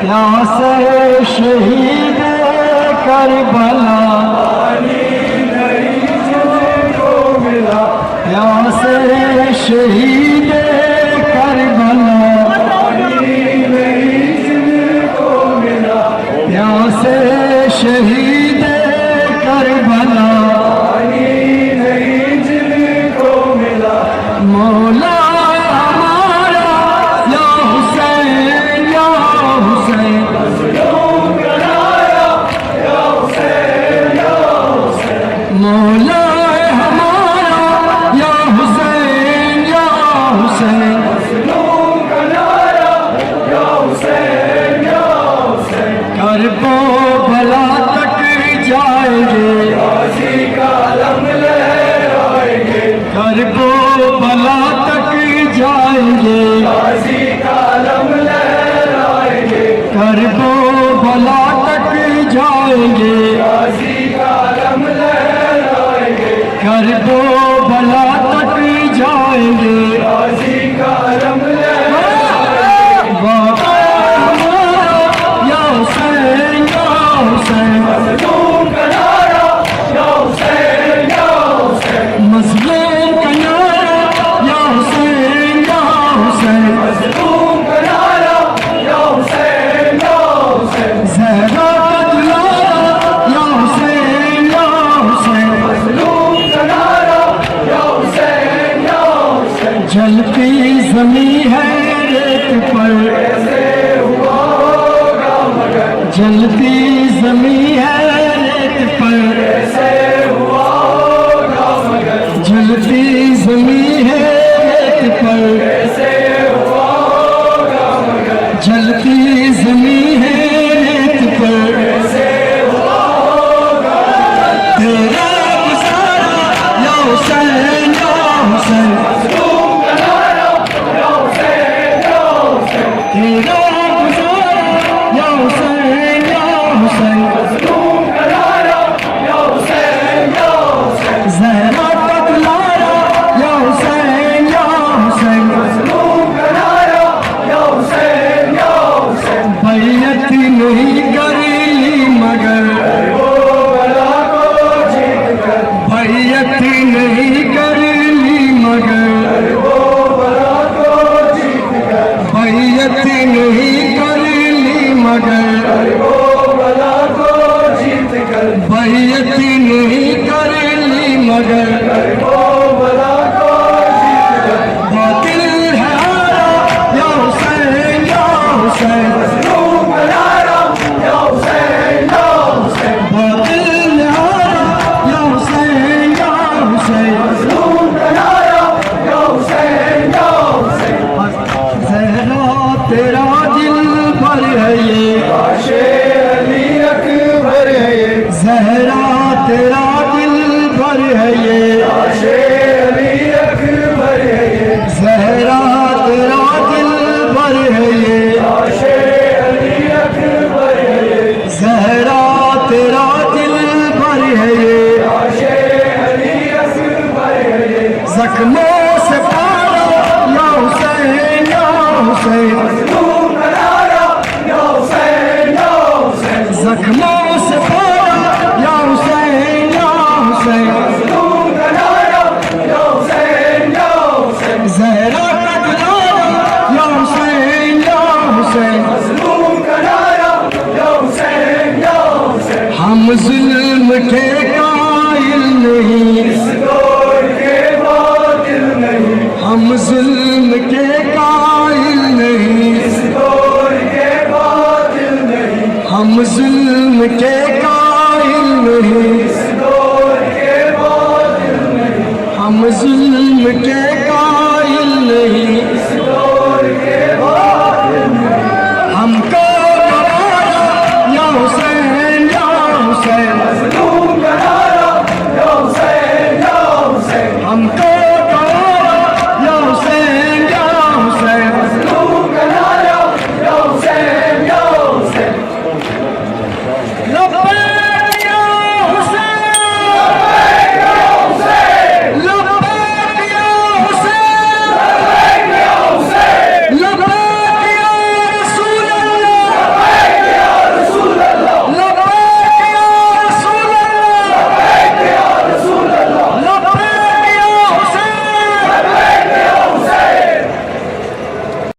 یہاں سے شہید کربلا یہاں سے شہید کربلا یہاں سے شہید کربلا مولا ہمارا یا حسین یا حسین مولا کربو بلا تک جائیں گے کربو بلا تک جائیں گے کربو بلا تک جائیں گے کربو بلا تک جائیں گے جلتی زمین ہے ریت پر جلتی زمین ہے ریت پر جلتی زمین ہے ریت پر جلتی زمین ہے ریت پر تیرا گزارا یا حسین یا حسین تیرا گزارا یا حسین یا حسین زہرا کا دلارا یا حسین یا حسین بیعت نہیں کری مگر بیعت نہیں کری مگر بیعت نہیں کری مگر بیعت نہیں کری مگر باطل ہے آرا یا حسین یا حسین باطل ہے آرا یا حسین یا حسین زہرا تیرا دل بھر ہے یہ زہرا تیرا دل بھر ہے یہ زہرا تیرا دل بھر ہے یہ زہرا تیرا دل بھر ہے یہ زخموں سے پارا یا حسین یا حسین زخموں سے پارا یا حسین یا حسین زہرا کا دلارا یا حسین یا حسین ہم ظلم کے قائل نہیں ہم ظلم کے قائل نہیں ہم ظلم کے قائل نہیں